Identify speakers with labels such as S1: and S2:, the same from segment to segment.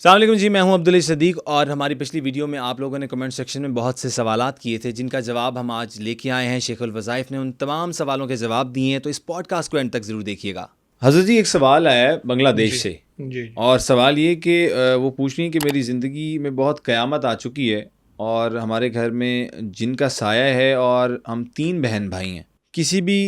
S1: السلام علیکم جی، میں ہوں عبدالعزیز صدیق، اور ہماری پچھلی ویڈیو میں آپ لوگوں نے کمنٹ سیکشن میں بہت سے سوالات کیے تھے جن کا جواب ہم آج لے کے آئے ہیں۔ شیخ الوظائف نے ان تمام سوالوں کے جواب دیے ہیں، تو اس پوڈ کاسٹ کو اینڈ تک ضرور دیکھیے گا۔ حضرت جی، ایک سوال آیا ہے بنگلہ دیش سے،
S2: جی
S1: اور سوال یہ کہ وہ پوچھ رہی ہیں کہ میری زندگی میں بہت قیامت آ چکی ہے اور ہمارے گھر میں جن کا سایہ ہے، اور ہم 3 بہن بھائی ہیں۔ کسی بھی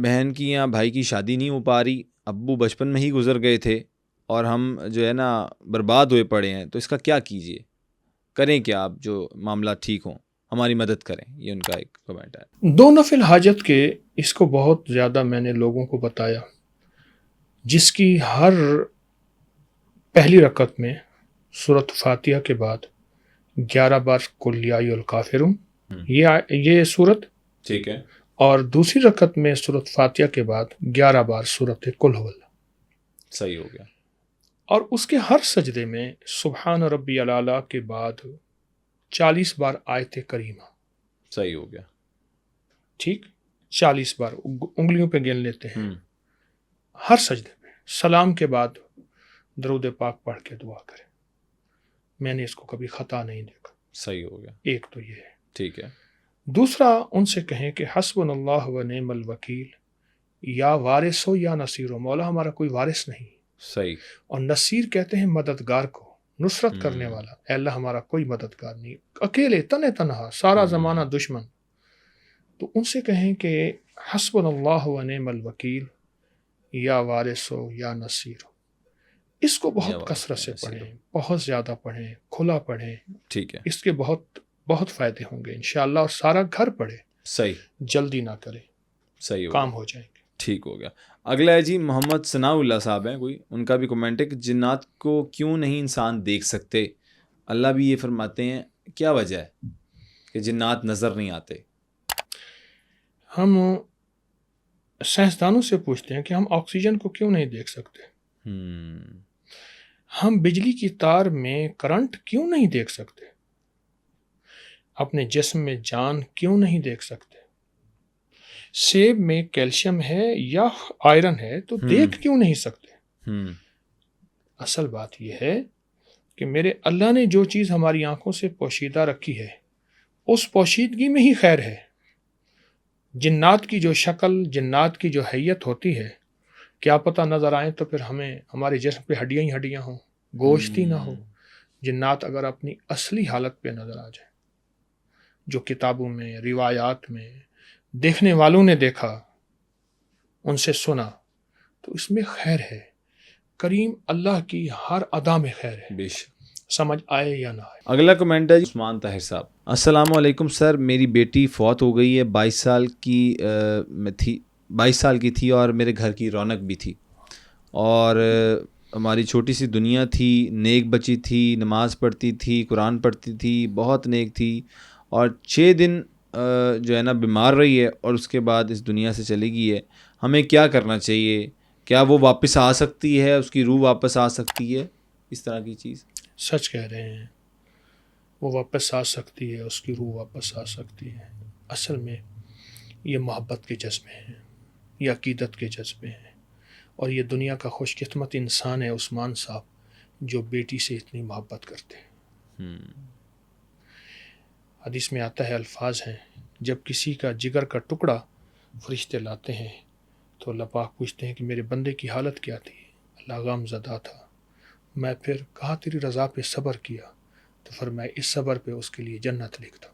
S1: بہن کی یا بھائی کی شادی نہیں ہو پا رہی، ابو بچپن میں ہی گزر گئے تھے اور ہم جو ہے نا برباد ہوئے پڑے ہیں، تو اس کا کیا کیجیے؟ کریں کیا آپ جو معاملات ٹھیک ہوں؟ ہماری مدد کریں، یہ ان کا ایک کمنٹ ہے۔
S2: دو نفل حاجت کے اس کو بہت زیادہ میں نے لوگوں کو بتایا، جس کی ہر پہلی رکعت میں سورۃ فاتحہ کے بعد 11 بار قل یا ایھا الکافرون یہ سورت،
S1: ٹھیک ہے،
S2: اور دوسری رکعت میں سورۃ فاتحہ کے بعد 11 بار سورۃ قل ھو اللہ،
S1: صحیح ہو گیا۔
S2: اور اس کے ہر سجدے میں سبحان ربی الاعلیٰ کے بعد 40 بار آیت کریمہ۔
S1: صحیح ہو گیا۔
S2: ٹھیک، 40 بار انگلیوں پہ گن لیتے ہیں۔
S1: ہوں،
S2: ہر سجدے میں سلام کے بعد درود پاک پڑھ کے دعا کریں۔ میں نے اس کو کبھی خطا نہیں دیکھا۔
S1: صحیح ہو گیا،
S2: ایک تو یہ ہے۔
S1: ٹھیک ہے۔
S2: دوسرا، ان سے کہیں کہ حسبنا اللہ و نعم الوکیل، یا وارث ہو یا نصیر ہو، مولا ہمارا کوئی وارث نہیں،
S1: صحیح۔
S2: اور نصیر کہتے ہیں مددگار کو، نصرت کرنے والا۔ اے اللہ ہمارا کوئی مددگار نہیں، اکیلے تنہا سارا زمانہ دشمن۔ تو ان سے کہیں کہ حسبنا اللہ و نعم الوکیل، یا وارث ہو یا نصیر ہو۔ اس کو بہت کثرت سے پڑھیں، بہت زیادہ پڑھیں، کھلا پڑھیں،
S1: ٹھیک ہے،
S2: اس کے بہت فائدے ہوں گے انشاءاللہ، اور سارا گھر پڑھے،
S1: صحیح،
S2: جلدی نہ کرے،
S1: صحیح ہو
S2: کام
S1: گیا،
S2: ہو جائیں گے۔
S1: ٹھیک ہو گیا۔ اگلا ہے جی، محمد ثناء اللہ صاحب ہیں کوئی، ان کا بھی کمنٹ ہے کہ جنات کو کیوں نہیں انسان دیکھ سکتے؟ اللہ بھی یہ فرماتے ہیں، کیا وجہ ہے کہ جنات نظر نہیں آتے؟
S2: ہم سائنسدانوں سے پوچھتے ہیں کہ ہم آکسیجن کو کیوں نہیں دیکھ سکتے؟ ہم بجلی کی تار میں کرنٹ کیوں نہیں دیکھ سکتے؟ اپنے جسم میں جان کیوں نہیں دیکھ سکتے؟ سیب میں کیلشیم ہے یا آئرن ہے تو دیکھ کیوں نہیں سکتے؟ اصل بات یہ ہے کہ میرے اللہ نے جو چیز ہماری آنکھوں سے پوشیدہ رکھی ہے، اس پوشیدگی میں ہی خیر ہے۔ جنات کی جو شکل، جنات کی جو حیت ہوتی ہے، کیا پتہ نظر آئیں تو پھر ہمیں ہمارے جسم پہ ہڈیاں ہی ہڈیاں ہوں، گوشت ہی نہ ہو۔ جنات اگر اپنی اصلی حالت پہ نظر آ جائیں، جو کتابوں میں، روایات میں دیکھنے والوں نے دیکھا، ان سے سنا، تو اس میں خیر ہے۔ کریم اللہ کی ہر ادا میں خیر ہے،
S1: بے شک۔
S2: سمجھ آئے یا نہ آئے۔
S1: اگلا کمنٹ ہے عثمان طاہر صاحب۔ السلام علیکم سر، میری بیٹی فوت ہو گئی ہے، 22 سال کی میں تھی، 22 سال کی تھی، اور میرے گھر کی رونق بھی تھی، اور ہماری چھوٹی سی دنیا تھی، نیک بچی تھی، نماز پڑھتی تھی، قرآن پڑھتی تھی، بہت نیک تھی، اور 6 دن جو ہے نا بیمار رہی ہے، اور اس کے بعد اس دنیا سے چلی گئی ہے۔ ہمیں کیا کرنا چاہیے؟ کیا وہ واپس آ سکتی ہے؟ اس کی روح واپس آ سکتی ہے؟ اس طرح کی چیز۔
S2: سچ کہہ رہے ہیں، وہ واپس آ سکتی ہے، اس کی روح واپس آ سکتی ہے۔ اصل میں یہ محبت کے جذبے ہیں، یہ عقیدت کے جذبے ہیں، اور یہ دنیا کا خوش قسمت انسان ہے عثمان صاحب جو بیٹی سے اتنی محبت کرتے ہیں۔ حدیث میں آتا ہے، الفاظ ہیں، جب کسی کا جگر کا ٹکڑا فرشتے لاتے ہیں تو اللہ پاک پوچھتے ہیں کہ میرے بندے کی حالت کیا تھی؟ اللہ غم زدہ تھا۔ میں پھر کہا تیری رضا پہ صبر کیا، تو فرمایا اس صبر پہ اس کے لیے جنت لکھ دو،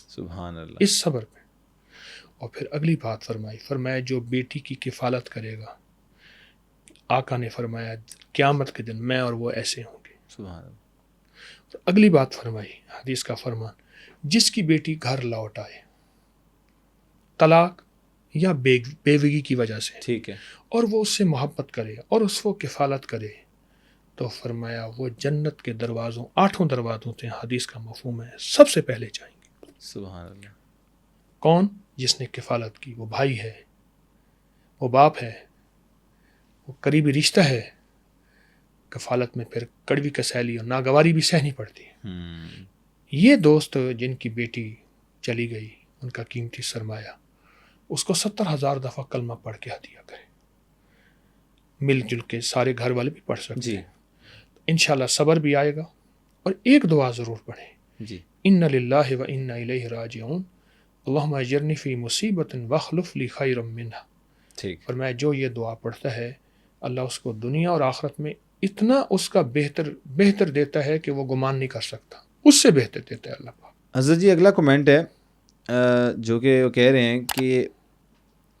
S1: سبحان اللہ۔
S2: اس صبر پہ۔ اور پھر اگلی بات فرمایا جو بیٹی کی کفالت کرے گا، آقا نے فرمایا قیامت کے دن میں اور وہ ایسے ہوں گے۔
S1: سبحان اللہ۔
S2: تو اگلی بات فرمائی، حدیث کا فرمان، جس کی بیٹی گھر لوٹ آئے طلاق یا بیوگی کی وجہ سے،
S1: ٹھیک ہے،
S2: اور وہ اس سے محبت کرے اور اس کو کفالت کرے، تو فرمایا وہ جنت کے دروازوں، 8 دروازوں سے، حدیث کا مفہوم ہے، سب سے پہلے جائیں گے۔
S1: سبحان اللہ۔
S2: کون؟ جس نے کفالت کی، وہ بھائی ہے، وہ باپ ہے، وہ قریبی رشتہ ہے۔ کفالت میں پھر کڑوی کسیلی اور ناگواری بھی سہنی پڑتی ہے۔ یہ دوست جن کی بیٹی چلی گئی، ان کا قیمتی سرمایہ، اس کو 70,000 دفعہ کلمہ پڑھ کے ہدیہ کرے، مل جل کے، سارے گھر والے بھی پڑھ سکتے
S1: جی۔
S2: ہیں۔ انشاءاللہ صبر بھی آئے گا. اور ایک دعا ضرور پڑھیں,
S1: جی
S2: ان للہ و انا الیہ راجعون اللہم اجرنی فی مصیبت واخلف لی خیرا منہا.
S1: ٹھیک.
S2: اور میں جو یہ دعا پڑھتا ہے اللہ اس کو دنیا اور آخرت میں اتنا اس کا بہتر دیتا ہے کہ وہ گمان نہیں کر سکتا, اس سے بہتر دیتا ہے اللہ پاک.
S1: حضرت جی اگلا کمنٹ ہے جو کہ وہ کہہ رہے ہیں کہ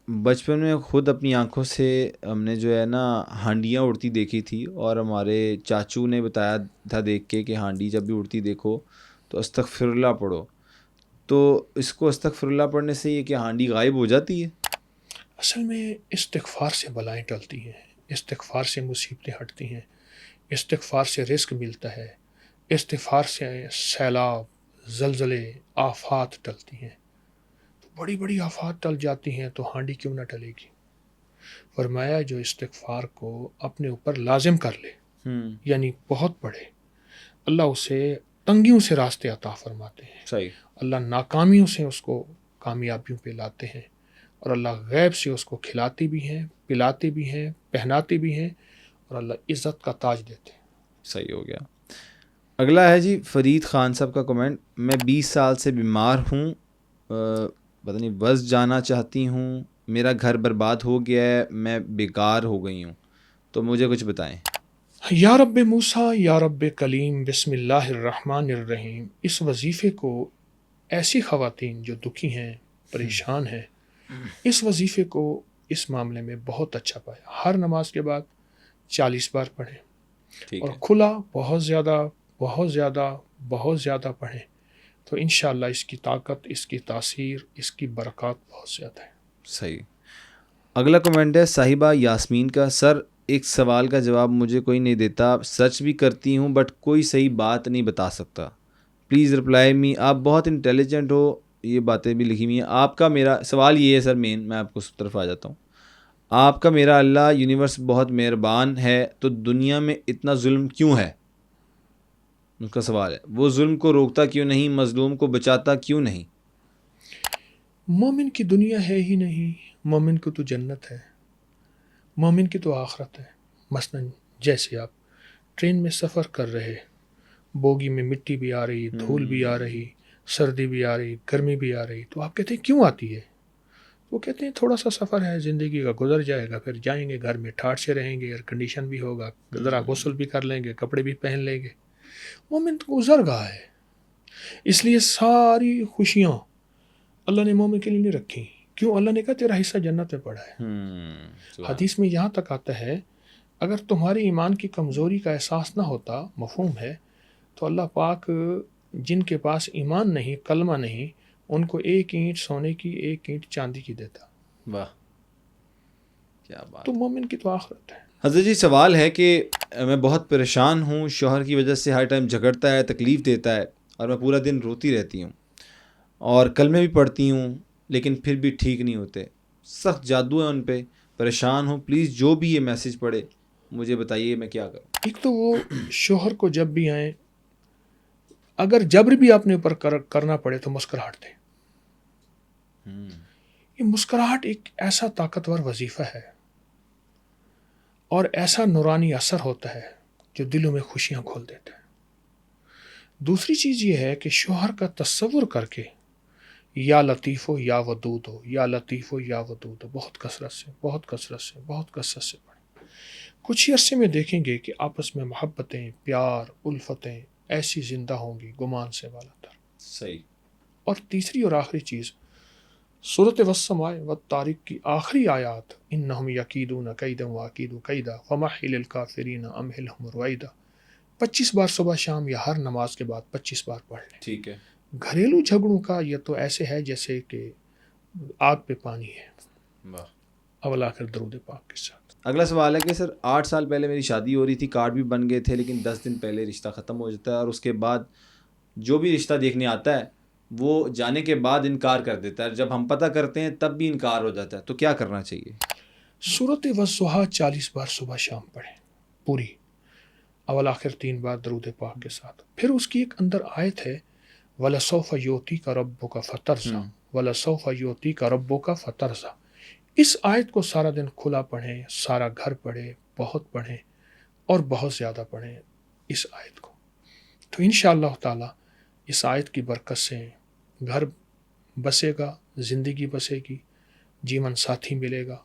S1: بچپن میں خود اپنی آنکھوں سے ہم نے جو ہے نا ہانڈیاں اڑتی دیکھی تھی, اور ہمارے چاچو نے بتایا تھا دیکھ کے کہ ہانڈی جب بھی اڑتی دیکھو تو استغفر اللہ پڑھو. تو اس کو استغفر اللہ پڑھنے سے یہ کہ ہانڈی غائب ہو جاتی ہے؟
S2: اصل میں استغفار سے بلائیں ٹلتی ہیں, استغفار سے مصیبتیں ہٹتی ہیں, استغفار سے رزق ملتا ہے, استغفار سے سیلاب, زلزلے, آفات ٹلتی ہیں. تو بڑی بڑی آفات ٹل جاتی ہیں تو ہانڈی کیوں نہ ٹلے گی. فرمایا جو استغفار کو اپنے اوپر لازم کر لے, یعنی بہت پڑھے, اللہ اسے تنگیوں سے راستے عطا فرماتے ہیں.
S1: صحیح.
S2: اللہ ناکامیوں سے اس کو کامیابیوں پہ لاتے ہیں, اور اللہ غیب سے اس کو کھلاتے بھی ہیں, پلاتے بھی ہیں, پہناتے بھی ہیں, اور اللہ عزت کا تاج دیتے ہیں.
S1: صحیح ہو گیا. اگلا ہے جی فرید خان صاحب کا کمنٹ, میں 20 سال سے بیمار ہوں, پتہ نہیں وز جانا چاہتی ہوں, میرا گھر برباد ہو گیا ہے, میں بیکار ہو گئی ہوں, تو مجھے کچھ بتائیں.
S2: یا رب موسیٰ یا رب کلیم بسم اللہ الرحمن الرحیم. اس وظیفے کو ایسی خواتین جو دکھی ہیں, پریشان ہیں, اس وظیفے کو اس معاملے میں بہت اچھا پایا. ہر نماز کے بعد 40 بار پڑھیں, اور کھلا بہت زیادہ بہت زیادہ بہت زیادہ پڑھیں, تو انشاءاللہ اس کی طاقت, اس کی تاثیر, اس کی برکات بہت زیادہ ہے.
S1: صحیح. اگلا کمنٹ ہے صاحبہ یاسمین کا, سر ایک سوال کا جواب مجھے کوئی نہیں دیتا, سرچ بھی کرتی ہوں بٹ کوئی صحیح بات نہیں بتا سکتا, پلیز رپلائی می. آپ بہت انٹیلیجنٹ ہو, یہ باتیں بھی لکھی ہوئی ہیں. آپ کا میرا سوال یہ ہے سر مین, میں آپ کو اس طرف آ جاتا ہوں. آپ کا میرا اللہ یونیورس بہت مہربان ہے, تو دنیا میں اتنا ظلم کیوں ہے؟ ان کا سوال ہے, وہ ظلم کو روکتا کیوں نہیں, مظلوم کو بچاتا کیوں نہیں؟
S2: مومن کی دنیا ہے ہی نہیں, مومن کو تو جنت ہے, مومن کی تو آخرت ہے. مثلاً جیسے آپ ٹرین میں سفر کر رہے, بوگی میں مٹی بھی آ رہی, دھول بھی آ رہی, سردی بھی آ رہی, گرمی بھی آ رہی, تو آپ کہتے ہیں کیوں آتی ہے؟ وہ کہتے ہیں تھوڑا سا سفر ہے, زندگی کا گزر جائے گا, پھر جائیں گے گھر میں ٹھاٹھ سے رہیں گے, ایئر کنڈیشن بھی ہوگا, ذرا غسل بھی کر لیں گے, کپڑے بھی پہن لیں گے. مومن تو گزر گیا ہے, اس لیے ساری خوشیاں اللہ نے مومن کے لیے نہیں رکھی. کیوں؟ اللہ نے کہا تیرا حصہ جنت میں پڑا ہے. حدیث میں یہاں تک آتا ہے اگر تمہاری ایمان کی کمزوری کا احساس نہ ہوتا, مفہوم ہے, تو اللہ پاک جن کے پاس ایمان نہیں, کلمہ نہیں, ان کو 1 اینٹ سونے کی 1 اینٹ چاندی کی دیتا.
S1: واہ کیا بات.
S2: تو مومن کی تو آخرت ہے.
S1: حضرت جی سوال ہے کہ میں بہت پریشان ہوں, شوہر کی وجہ سے ہر ٹائم جھگڑتا ہے, تکلیف دیتا ہے, اور میں پورا دن روتی رہتی ہوں, اور کلمے بھی پڑھتی ہوں, لیکن پھر بھی ٹھیک نہیں ہوتے, سخت جادو ہے ان پہ, پریشان ہوں, پلیز جو بھی یہ میسج پڑھے مجھے بتائیے میں کیا کروں.
S2: ایک تو وہ شوہر کو جب بھی آئیں, اگر جبر بھی اپنے اوپر کرنا پڑے تو مسکراہٹ دیں. یہ مسکراہٹ ایک ایسا طاقتور وظیفہ ہے اور ایسا نورانی اثر ہوتا ہے جو دلوں میں خوشیاں کھول دیتا ہے. دوسری چیز یہ ہے کہ شوہر کا تصور کر کے یا لطیف ہو یا ودود ہو, یا لطیف ہو یا ودود ہو, بہت کثرت سے بہت کثرت سے بہت کثرت سے پڑھیں. کچھ ہی عرصے میں دیکھیں گے کہ آپس میں محبتیں, پیار, الفتیں ایسی زندہ ہوں گی گمان سے والا تر.
S1: صحیح.
S2: اور تیسری اور آخری چیز سورۃ والسماء والطارق کی آخری آیات, انہم یکیدون کیدا واکید کیدا فمہل الکافرین امہلہم رویدا, 25 بار صبح شام یا ہر نماز کے بعد 25 بار پڑھ لیں.
S1: ٹھیک ہے.
S2: گھریلو جھگڑوں کا یہ تو ایسے ہے جیسے کہ آگ پہ پانی ہے.
S1: واہ.
S2: اول آخر درود پاک کے ساتھ.
S1: اگلا سوال ہے کہ سر 8 سال پہلے میری شادی ہو رہی تھی, کارڈ بھی بن گئے تھے, لیکن 10 دن پہلے رشتہ ختم ہو جاتا ہے, اور اس کے بعد جو بھی رشتہ دیکھنے آتا ہے وہ جانے کے بعد انکار کر دیتا ہے, جب ہم پتہ کرتے ہیں تب بھی انکار ہو جاتا ہے, تو کیا کرنا چاہیے؟
S2: سورۃ والضحیٰ 40 بار صبح شام پڑھیں پوری, اول آخر 3 بار درود پاک کے ساتھ. پھر اس کی ایک اندر آیت ہے وَلَسَوْفَ يُعْطِيكَ رَبُّكَ فَتَرْضَىٰ وَلَسَوْفَ يُعْطِيكَ رَبُّكَ فَتَرْضَىٰ. اس آیت کو سارا دن کھلا پڑھیں, سارا گھر پڑھیں, بہت پڑھیں اور بہت زیادہ پڑھیں. اس آیت کو. تو انشاءاللہ تعالی اس آیت کی برکت سے گھر بسے گا، زندگی بسے گی، جیون ساتھی ملے گا،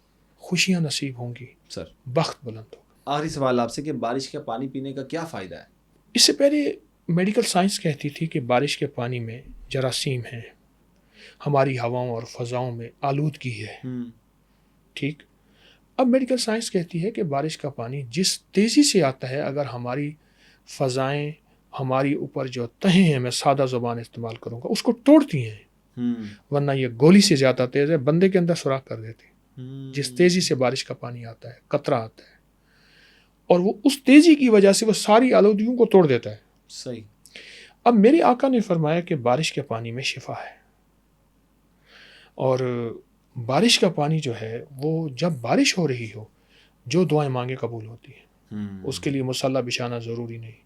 S2: خوشیاں نصیب ہوں گی،
S1: سر
S2: بخت بلند ہوگا.
S1: آخری سوال آپ سے کہ بارش کا پانی پینے کا کیا فائدہ ہے؟
S2: اس سے پہلے میڈیکل سائنس کہتی تھی کہ بارش کے پانی میں جراثیم ہیں، ہماری ہواؤں اور فضاؤں میں آلودگی ہے. ٹھیک. اب میڈیکل سائنس کہتی ہے کہ بارش کا پانی جس تیزی سے آتا ہے، اگر ہماری فضائیں ہماری اوپر جو تہیں ہیں، میں سادہ زبان استعمال کروں گا، اس کو توڑتی ہیں، ورنہ یہ گولی سے زیادہ تیز ہے، بندے کے اندر سوراخ کر دیتی ہے جس تیزی سے بارش کا پانی آتا ہے، قطرہ آتا ہے، اور وہ اس تیزی کی وجہ سے وہ ساری آلودگیوں کو توڑ دیتا ہے.
S1: صحیح.
S2: اب میرے آقا نے فرمایا کہ بارش کے پانی میں شفا ہے، اور بارش کا پانی جو ہے وہ جب بارش ہو رہی ہو، جو دعائیں مانگے قبول ہوتی ہیں. اس کے لیے مصلی بچھانا ضروری نہیں،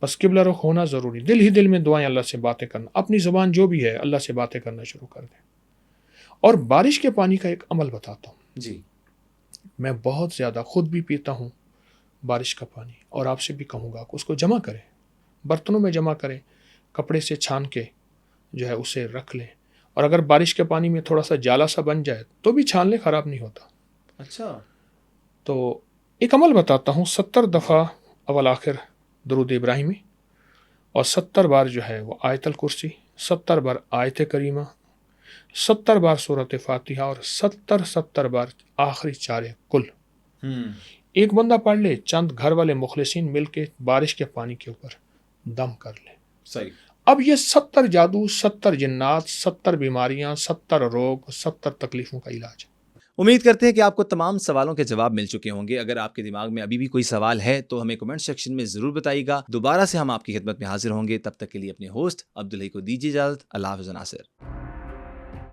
S2: بس قبلہ رخ ہونا ضروری. دل ہی دل میں دعائیں، اللہ سے باتیں کرنا، اپنی زبان جو بھی ہے اللہ سے باتیں کرنا شروع کر دیں. اور بارش کے پانی کا ایک عمل بتاتا ہوں.
S1: جی.
S2: میں بہت زیادہ خود بھی پیتا ہوں بارش کا پانی، اور آپ سے بھی کہوں گا کہ اس کو جمع کریں، برتنوں میں جمع کریں، کپڑے سے چھان کے جو ہے اسے رکھ لیں، اور اگر بارش کے پانی میں تھوڑا سا جالا سا بن جائے تو بھی چھان لیں، خراب نہیں ہوتا.
S1: اچھا.
S2: تو ایک عمل بتاتا ہوں. 70 دفعہ اول آخر درود ابراہیمی، اور 70 بار جو ہے وہ آیت الکرسی، 70 بار آیت کریمہ، 70 بار سورۃ فاتحہ، اور 70 بار آخری 4 کل. ایک بندہ پڑھ لے، چند گھر والے مخلصین مل کے بارش کے پانی کے اوپر دم کر لے.
S1: صحیح.
S2: اب یہ 70 جادو، 70 جنات، 70 بیماریاں، 70 روگ، 70 تکلیفوں کا علاج ہے.
S3: امید کرتے ہیں کہ آپ کو تمام سوالوں کے جواب مل چکے ہوں گے. اگر آپ کے دماغ میں ابھی بھی کوئی سوال ہے تو ہمیں کمنٹ سیکشن میں ضرور بتائیے گا. دوبارہ سے ہم آپ کی خدمت میں حاضر ہوں گے. تب تک کے لیے اپنے ہوسٹ عبدالحی کو دیجیے اجازت. اللہ حافظ ناصر.